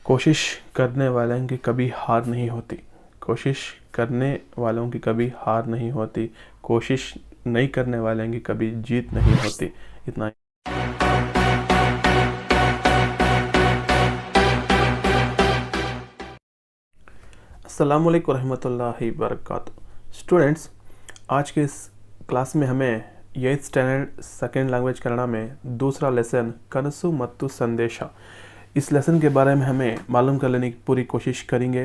कोशिश करने वालों की कभी हार नहीं होती। कोशिश करने वालों की कभी हार नहीं होती। कोशिश नहीं करने वालों की कभी जीत नहीं होती। इतना ही। अस्सलामुअलैकुम रहमतुल्लाहि वबरकातुहू। स्टूडेंट्स, आज के इस क्लास में हमें 8th standard second language Kannada में दूसरा लेसन कनसु मत्तु संदेशा, इस लेसन के बारे में हमें मालूम कर लेने की पूरी कोशिश करेंगे।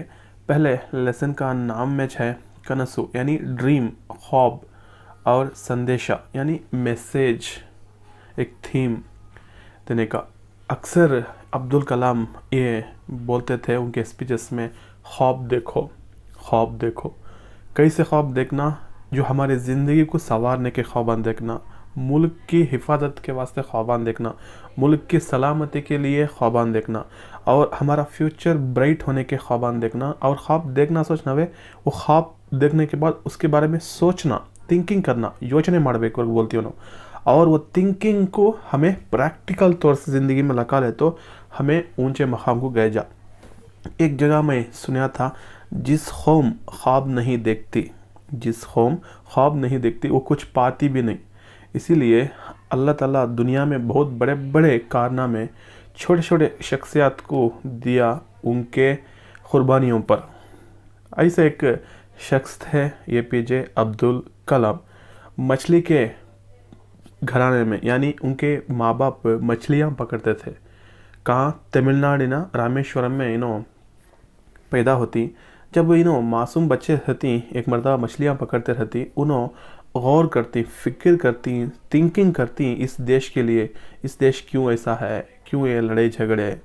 पहले लेसन का नाम मैच है कनसु यानी ड्रीम, ख्वाब, और संदेशा यानी मैसेज, एक थीम देने का। अक्सर अब्दुल कलाम ये बोलते थे उनके स्पीचेस में, ख्वाब देखो, ख्वाब देखो। कैसे ख्वाब देखना? जो हमारी ज़िंदगी को संवारने के ख्वाबान देखना, मुल्क की हिफाजत के वास्ते ख्वाबान देखना, मुल्क की सलामती के लिए ख्वाबान देखना, और हमारा फ्यूचर ब्राइट होने के ख्वाबान देखना। और ख्वाब देखना सोचना वे, वो ख्वाब देखने के बाद उसके बारे में सोचना, थिंकिंग करना, योचने ಮಾಡಬೇಕು बोलती हूँ। और वो थिंकिंग को हमें प्रैक्टिकल तौर से ज़िंदगी में लगा ले तो हमें ऊंचे मकाम को गए जा। एक जगह मैं सुना था, जिस कौम ख्वाब नहीं देखती, जिस कौम ख्वाब नहीं देखती वो कुछ पाती भी नहीं। इसीलिए अल्लाह ताला दुनिया में बहुत बड़े बड़े कारनामे छोटे छोटे शख्सियात को दिया उनके कुर्बानियों पर। ऐसे एक शख्स थे APJ अब्दुल कलाम। मछली के घराने में, यानी उनके माँ बाप मछलियाँ पकड़ते थे। कहाँ? तमिलनाडु ना रामेश्वरम में पैदा होती। जब मासूम बच्चे रहती, एक मरतबा मछलियाँ पकड़ते रहती, गौर करती, फिक्र करती, थिंकिंग करती इस देश के लिए। इस देश क्यों ऐसा है, क्यों ये लड़ाई झगड़े,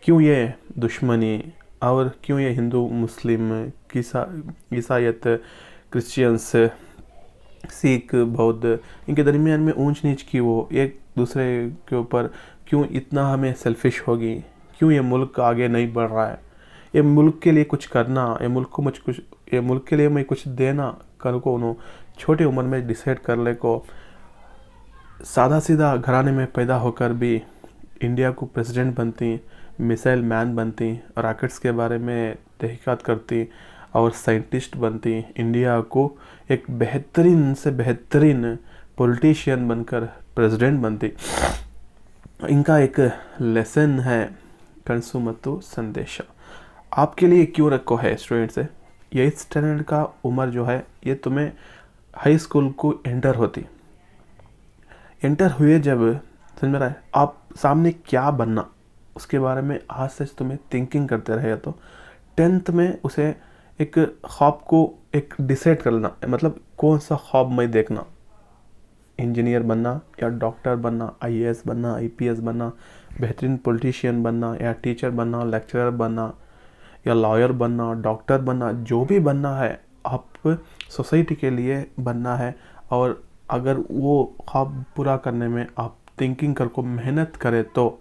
क्यों ये दुश्मनी, और क्यों ये हिंदू मुस्लिम ईसाइत क्रिश्चियंस सिख बौद्ध इनके दरमियान में ऊंच नीच की, वो एक दूसरे के ऊपर क्यों इतना हमें सेल्फिश होगी, क्यों ये मुल्क आगे नहीं बढ़ रहा है। ये मुल्क के लिए कुछ करना, ये मुल्क के लिए मैं कुछ देना कर को उन्होंने छोटी उम्र में डिसाइड कर ले को। सादा सीधा घराने में पैदा होकर भी इंडिया को प्रेसिडेंट बनती, मिसाइल मैन बनती, रॉकेट्स के बारे में तहकीकात करती और साइंटिस्ट बनती, इंडिया को एक बेहतरीन से बेहतरीन पॉलिटिशियन बनकर प्रेसिडेंट बनती। इनका एक लेसन है कनसु मत्तु संदेशा। आपके लिए क्यों रखो है स्टूडेंट्स? 8th स्टैंडर्ड का उम्र जो है, ये तुम्हें हाई स्कूल को एंटर हुए जब, समझ में रहा है, आप सामने क्या बनना उसके बारे में आज से तुम्हें थिंकिंग करते रहे। तो 10th में उसे एक ख्वाब को एक डिसाइड करना, मतलब कौन सा ख्वाब मैं देखना, इंजीनियर बनना या डॉक्टर बनना, IAS बनना, IPS बनना, बेहतरीन पॉलिटिशियन बनना, या टीचर बनना, लेक्चरर बनना, या लॉयर बनना, डॉक्टर बनना, जो भी बनना है आप सोसाइटी के लिए बनना है। और अगर वो ख्वाब पूरा करने में आप थिंकिंग कर को मेहनत करें तो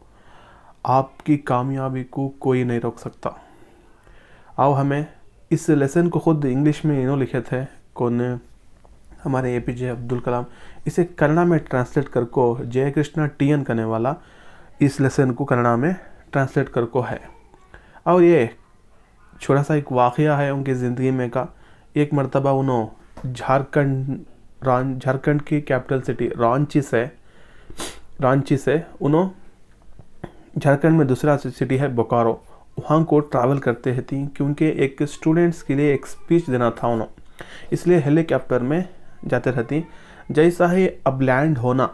आपकी कामयाबी को कोई नहीं रोक सकता। आओ हमें इस लेसन को खुद इंग्लिश में लिखे थे कौन, हमारे APJ अब्दुल कलाम। इसे कन्नड़ा में ट्रांसलेट कर को जय कृष्णा TN करने वाला इस लेसन को कन्नड़ा में ट्रांसलेट कर को है। और ये छोटा सा एक वाक़या है उनकी ज़िंदगी में का। एक मरतबा उन्होंने झारखंड की कैपिटल सिटी रांची से उन्होंने झारखंड में दूसरा सिटी है बोकारो, वहाँ को ट्रैवल करते रहती क्योंकि एक स्टूडेंट्स के लिए एक स्पीच देना था उन्होंने, इसलिए हेलीकॉप्टर में जाते रहती। जैसा ही अब लैंड होना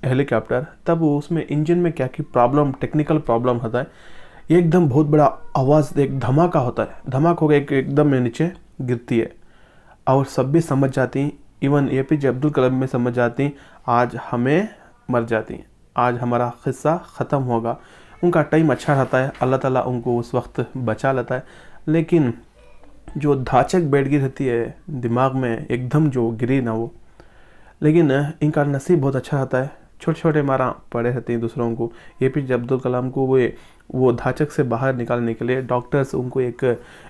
हेलीकॉप्टर, तब उसमें इंजन में क्या की प्रॉब्लम, टेक्निकल प्रॉब्लम होता है। एकदम बहुत बड़ा आवाज़, एक धमाका होता है, धमाका हो गया, एकदम नीचे गिरती है। और सब भी समझ जाती, इवन APJ अब्दुल कलाम में समझ जाती, आज हमें मर जाती, आज हमारा किस्सा ख़त्म होगा। उनका टाइम अच्छा रहता है, अल्लाह ताला उनको उस वक्त बचा लेता है। लेकिन जो धाचक बैठ गई रहती है दिमाग में, एकदम जो गिरी ना वो, लेकिन इनका नसीब बहुत अच्छा रहता है। छोटे छोटे मारा पड़े रहते हैं दूसरों को। APJ अब्दुल कलाम को वो धाचक से बाहर निकालने के लिए डॉक्टर्स उनको एक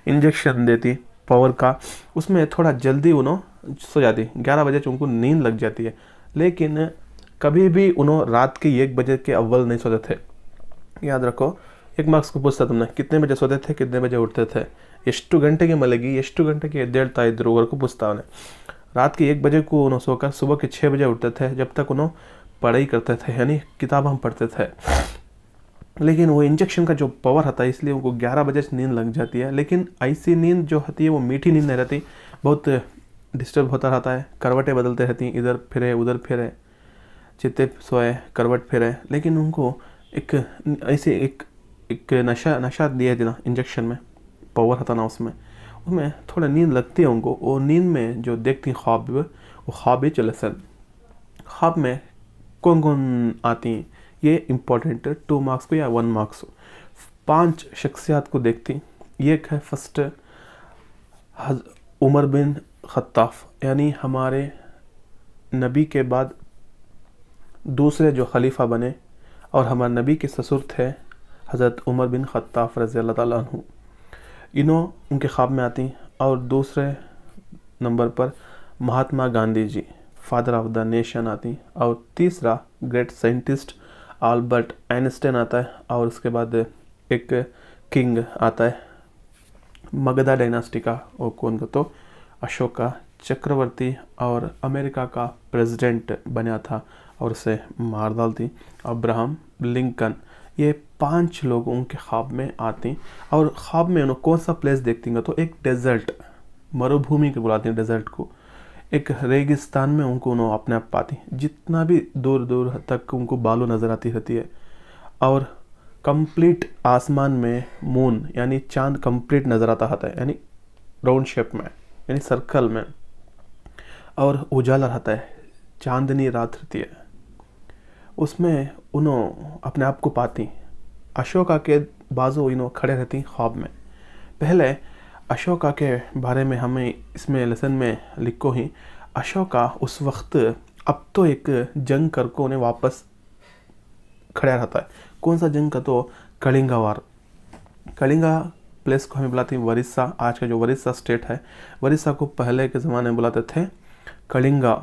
इंजेक्शन देती पावर का, उसमें थोड़ा जल्दी उन्होंने सो जाती। 11 बजे उनको नींद लग जाती है, लेकिन कभी भी उन्होंने रात के 1 बजे के अव्वल नहीं सोते थे। याद रखो, 1 ಮಾರ್ಕ್ಸ್ पूछता तुमने कितने बजे सोते थे, कितने बजे उठते थे, ಎಷ್ಟು ಗಂಟೆಗೆ ಮಲಗಿ ಎಷ್ಟು ಗಂಟೆಗೆ ಎದ್ದೇಳ್ತಾ ಇದ್ರು वर्ग को पूछता उन्हें। रात के 1 बजे को उन्होंने सोकर सुबह के 6 बजे उठते थे, जब तक उन्होंने पढ़ाई करते थे, यानी किताब हम पढ़ते थे। लेकिन वो इंजेक्शन का जो पावर होता है इसलिए उनको 11 बजे से नींद लग जाती है। लेकिन ऐसी नींद जो होती है वो मीठी नींद नहीं रहती, बहुत डिस्टर्ब होता रहता है, करवटें बदलते रहती, इधर फिरे उधर फिरे, चित्ते सोए करवट फिरे। लेकिन उनको एक ऐसे एक नशा दिया था ना इंजेक्शन में, पावर होता ना उसमें थोड़ा नींद लगती है उनको। वो नींद में जो देखती ख्वाब, वो ख्वाब ही चले सर। ख्वाब में कौन कौन आती हैं ये इम्पोर्टेंट 2 मार्क्स को या 1 मार्क्स को 5 शख्सियात को देखती। एक है फर्स्ट उमर बिन खत्ताफ, यानी हमारे नबी के बाद दूसरे जो खलीफा बने और हमारे नबी के ससुर थे हज़रत उमर बिन खत्ताफ रज़ी अल्लाह ताला अन्हु, उनके ख्वाब में आती। और दूसरे नंबर पर Mahatma Gandhi ji, father of the nation आती। और तीसरा ग्रेट साइंटिस्ट अल्बर्ट आइंस्टाइन आता है। और उसके बाद एक किंग आता है मगधा डायनास्टी का, वो कौन का तो अशोका चक्रवर्ती, और अमेरिका का प्रेसिडेंट बना था और उसे मार डालती अब्राहम लिंकन। ये 5 लोग उनके ख्वाब में आती। और ख्वाब में उन्होंने कौन सा प्लेस देखती हैं तो एक डेजर्ट, मरुभूमि को बुलाती हैं डेजर्ट को, एक रेगिस्तान में उनको उन्होंने अपने आप पाती। जितना भी दूर दूर तक उनको बालू नज़र आती रहती है। और कंप्लीट आसमान में मून यानी चांद कंप्लीट नज़र आता है, यानी राउंड शेप में, यानी सर्कल में, और उजाला रहता है, चांदनी रात रहती है, उसमें उन्होंने अपने आप को पाती। अशोका के बाजू इन्हों खड़े रहती ख्वाब में। पहले अशोका के बारे में हमें इसमें लेसन में लिखो ही, अशोका उस वक्त अब तो एक जंग करके उन्हें वापस खड़ा रहता है। कौन सा जंग का तो कलिंगा वार। कलिंगा प्लेस को हमें बुलाते हैं वरिस्सा, आज का जो वरिस्सा स्टेट है, वरिस्सा को पहले के ज़माने में बुलाते थे कलिंगा।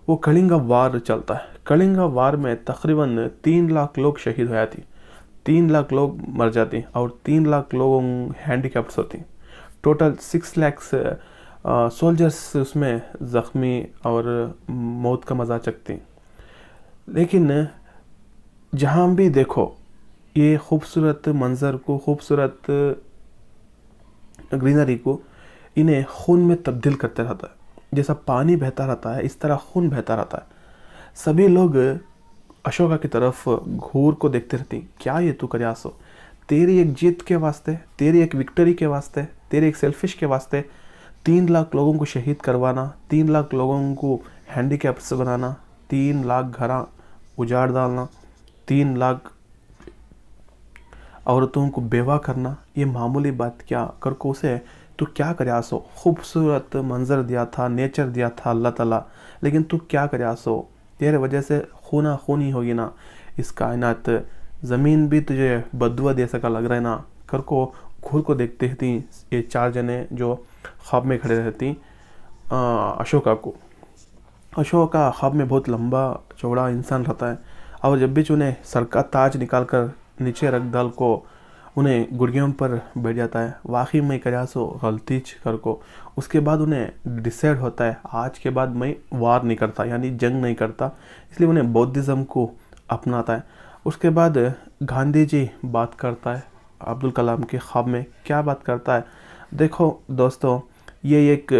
वो कलिंगा वार चलता है। कलिंगा वार में तकरीबन 3 लाख लोग शहीद हो जाती, 3 लाख लोग मर जाती और 3 लाख लोग हैंडीकैप्स होती। टोटल 6 लाख सोल्जर्स उसमें ज़ख्मी और मौत का मज़ा चखती। लेकिन जहाँ भी देखो ये खूबसूरत मंज़र को, खूबसूरत ग्रीनरी को इन्हें खून में तब्दील करते रहता है। जैसा पानी बहता रहता है इस तरह खून बहता रहता है। सभी लोग अशोका की तरफ घूर को देखते रहती, क्या ये तू करयासो, तेरी एक जीत के वास्ते, तेरी एक विक्ट्री के वास्ते, तेरे एक सेल्फिश के वास्ते 3 लाख लोगों को शहीद करवाना, 3 लाख लोगों को हैंडीकैप्स बनाना, 3 लाख घर उजाड़ डालना, 3 लाख औरतों को बेवा करना, ये मामूली बात क्या कर को उसे तू क्या करयासो। खूबसूरत मंजर दिया था, नेचर दिया था अल्लाह ताला, लेकिन तू क्या करयासो, तेरे वजह से खूना खूनी होगी ना इस कायनात, ज़मीन भी तुझे बदुआ दे सका लग रहा है ना। कर को घूर को देखते थी ये 4 जने जो ख्वाब में खड़े रहती अशोका को। अशोका ख्वाब में बहुत लंबा चौड़ा इंसान रहता है और जब भी उन्हें सर का ताज निकाल कर नीचे रख डाल को उन्हें गुड़ियों पर बैठ जाता है। वाकई में करयासो गलती कर को। उसके बाद उन्हें डिसाइड होता है आज के बाद मैं वार नहीं करता, यानी जंग नहीं करता, इसलिए उन्हें बौद्धिज़्म को अपनाता है। उसके बाद गांधी जी बात करता है अब्दुल कलाम के ख्वाब में। क्या बात करता है देखो दोस्तों, ये एक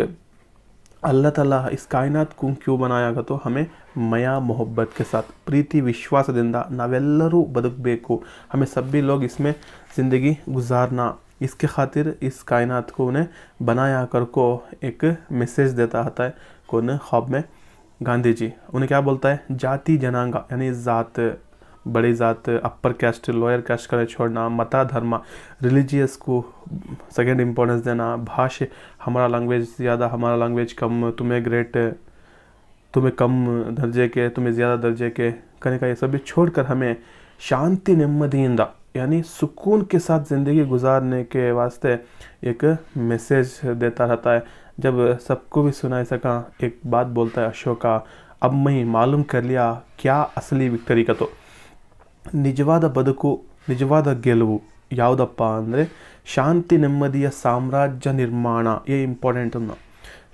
अल्लाह ताला इस कायनात को क्यों बनायागा तो हमें मया मोहब्बत के साथ प्रीति विश्वासದಿಂದ नावेल्लरू बदकबेकु, हमें सभी लोग इसमें ज़िंदगी गुजारना, इसके खातिर इस कायनात को उन्हें बनाया कर को एक मैसेज देता है। कौन ख्वाब में गांधी जी उन्हें क्या बोलता है, जाति जनांगा यानी ज़ात, बड़ी ज़ात, अपर कास्ट लोअर कास्ट का छोड़ना, मता धर्म रिलीजियस को सेकेंड इम्पोर्टेंस देना, भाषा हमारा लैंग्वेज ज़्यादा हमारा लैंग्वेज कम, तुम्हें ग्रेट तुम्हें कम दर्जे के तुम्हें ज़्यादा दर्जे के करने का, ये सभी छोड़कर हमें शांति नेम्मदींदा यानी सुकून के साथ ज़िंदगी गुजारने के वास्ते एक मैसेज देता रहता है। जब सबको भी सुनाई सका एक बात बोलता है अशोका, अब मैं मालूम कर लिया क्या असली विक्ट्री का तो, निजवाद बदकु निजवाद गेलुवु ಯಾವುದಪ್ಪ ಅಂದರೆ ಶಾಂತಿ ನೆಮ್ಮದಿಯ ಸಾಮ್ರಾಜ್ಯ ನಿರ್ಮಾಣ. ಇಂಪಾರ್ಟೆಂಟ್ ಅನ್ನ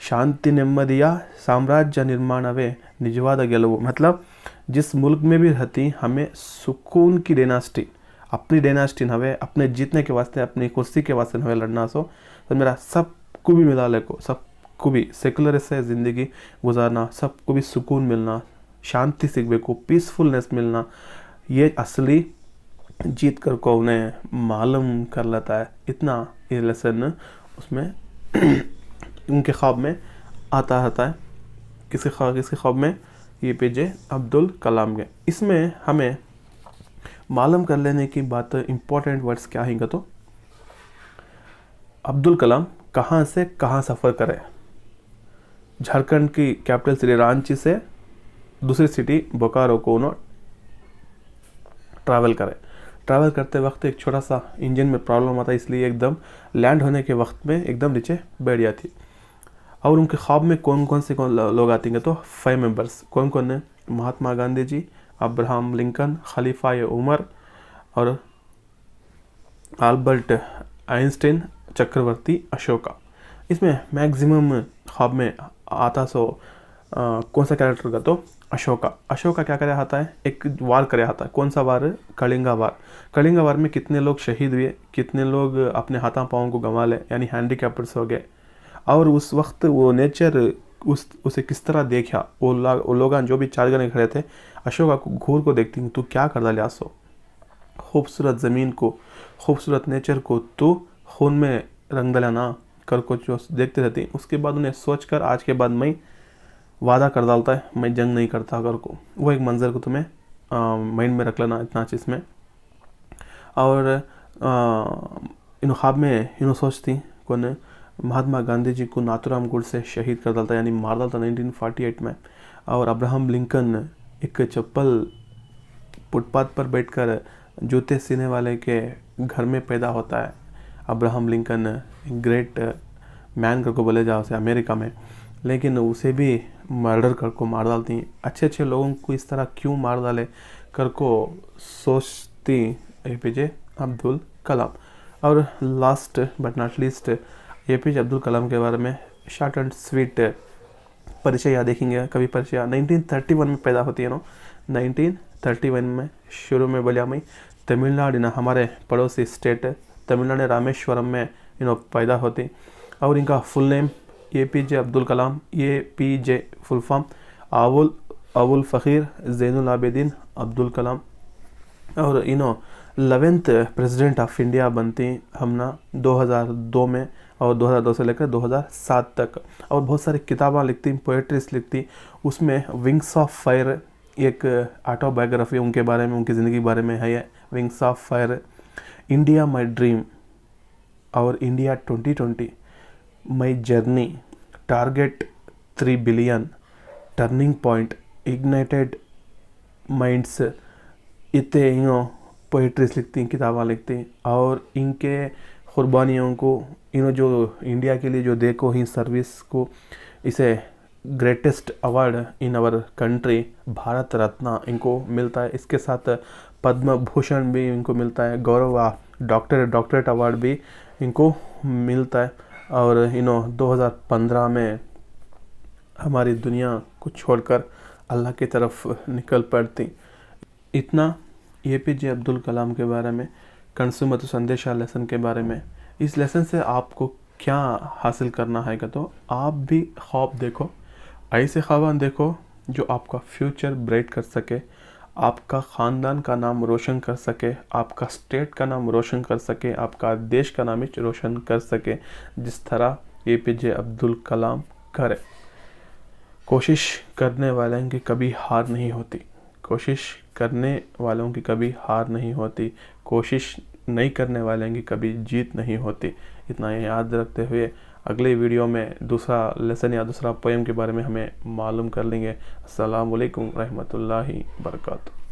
ಶಾಂತಿ ನೆಮ್ಮದಿಯ ಸಾಮ್ರಾಜ್ಯ ನಿರ್माणವೇ निजवाद ಗೆಲುವು. मतलब जिस मुल्क में भी रहती हमें सुकून की डायनास्टी, अपनी डायनास्टी हमें अपने जीतने के वास्ते, अपनी कुर्सी के वास्ते हमें लड़ना सो तो मेरा सबको भी मिला ले को, सबको भी सेकुलर से ज़िंदगी गुजारना, सबको भी सुकून मिलना, शांति सीखने को, पीसफुलनेस मिलना, ये असली जीत कर को उन्हें मालूम कर लेता है. इतना ये लेसन उसमें उनके ख्वाब में आता है. किसी ख्वाब में APJ अब्दुल कलाम के. इसमें हमें मालूम कर लेने की बात इम्पोर्टेंट वर्ड्स क्या हैं तो अब्दुल कलाम कहाँ से कहाँ सफ़र करे. झारखंड की कैपिटल सिटी रांची से दूसरी सिटी बोकारो को उन्होंने ट्रैवल करते वक्त एक छोटा सा इंजन में प्रॉब्लम आता, इसलिए एकदम लैंड होने के वक्त में एकदम नीचे बैठ जाती. और उनके ख्वाब में कौन कौन से लोग आते हैं तो 5 मेंबर्स. कौन कौन है? महात्मा गांधी जी, अब्राहम लिंकन, खलीफा उमर और अल्बर्ट आइंस्टाइन, चक्रवर्ती अशोका. इसमें मैक्सिमम ख्वाब में आता कौन सा कैरेक्टर का तो अशोका क्या करे आता है? एक वार करे आता है. कौन सा वार? कलिंगा वार में कितने लोग शहीद हुए, कितने लोग अपने हाथा पाँव को गंवा ले, यानी हैंडीकैप्टर्स हो गए. और उस वक्त वो नेचर उसे किस तरह देखा, वो लोग जो भी 4 जने खड़े थे अशोका को घूर को देखती हूँ, तू क्या कर डाले आसो, खूबसूरत ज़मीन को, खूबसूरत नेचर को तू खून में रंग डलाना कर को जो देखते रहती. उसके बाद उन्हें सोच कर आज के बाद मैं वादा कर डालता है मैं जंग नहीं करता कर को. वो एक मंज़र को तुम्हें माइंड में रख लेना इतना चीज़ में. और इन ख्वाब में इन्हों सोचती कौन? महात्मा गांधी जी को नाथूराम गोडसे शहीद कर डालता, यानी मार डालता 1948 में. और अब्राहम लिंकन एक चप्पल फुटपाथ पर बैठकर जूते सीने वाले के घर में पैदा होता है. अब्राहम लिंकन ग्रेट मैन कर को बोले जाओ से अमेरिका में, लेकिन उसे भी मर्डर कर को मार डालती. अच्छे लोगों को इस तरह क्यों मार डाले कर को सोचती APJ अब्दुल कलाम. और last but not least APJ Abdul Kalam के बारे में शॉर्ट एंड स्वीट परिचय या देखेंगे. कभी परिचय 1931 में पैदा होती है 1931 में. शुरू में बोलिया मैं तमिलनाडु ना हमारे पड़ोसी स्टेट तमिलनाडु रामेश्वरम में पैदा होती. और इनका फुल नेम APJ अब्दुल कलाम, APJ फुल फॉर्म अबुल फ़कीर ज़ैनुल आबिदीन अब्दुल कलाम. और 11th प्रेसिडेंट ऑफ इंडिया बनती हमना 2002 में, और 2002 से लेकर 2007 तक. और बहुत सारी किताबें लिखती, पोएट्रीज लिखती. उसमें विंग्स ऑफ फायर एक ऑटोबायोग्राफी उनके बारे में, उनकी ज़िंदगी के बारे में है. ये wings of fire, India my dream और India 2020, my journey, target 3 billion, turning point, ignited minds, इतने पोइट्रीज लिखती, किताबें लिखती. और इनके कुर्बानियों को जो इंडिया के लिए जो देखो ही सर्विस को, इसे greatest award in our country Bharat Ratna इनको मिलता है. इसके साथ पद्म भूषण भी इनको मिलता है, गौरव डॉक्टरेट अवार्ड भी इनको मिलता है. और 2015 में हमारी दुनिया को छोड़कर अल्लाह की तरफ निकल पड़ती. इतना APJ अब्दुल कलाम के बारे में, कंसुमत संदेशा लेसन के बारे में. इस लेसन से आपको क्या हासिल करना है तो आप भी ख्वाब देखो, ऐसे ख्वाब देखो जो आपका फ्यूचर ब्राइट कर सके, आपका ख़ानदान का नाम रोशन कर सके, आपका स्टेट का नाम रोशन कर सके, आपका देश का नाम रोशन कर सके, जिस तरह APJ अब्दुल कलाम करे. कोशिश करने वालों की कभी हार नहीं होती, कोशिश करने वालों की कभी हार नहीं होती, कोशिश नहीं करने वालों की कभी जीत नहीं होती. इतना याद रखते हुए अगले वीडियो में दूसरा लेसन या दूसरा पोएम के बारे में हमें मालूम कर लेंगे. अस्सलाम वालेकुम रहमतुल्लाहि बरकातहू.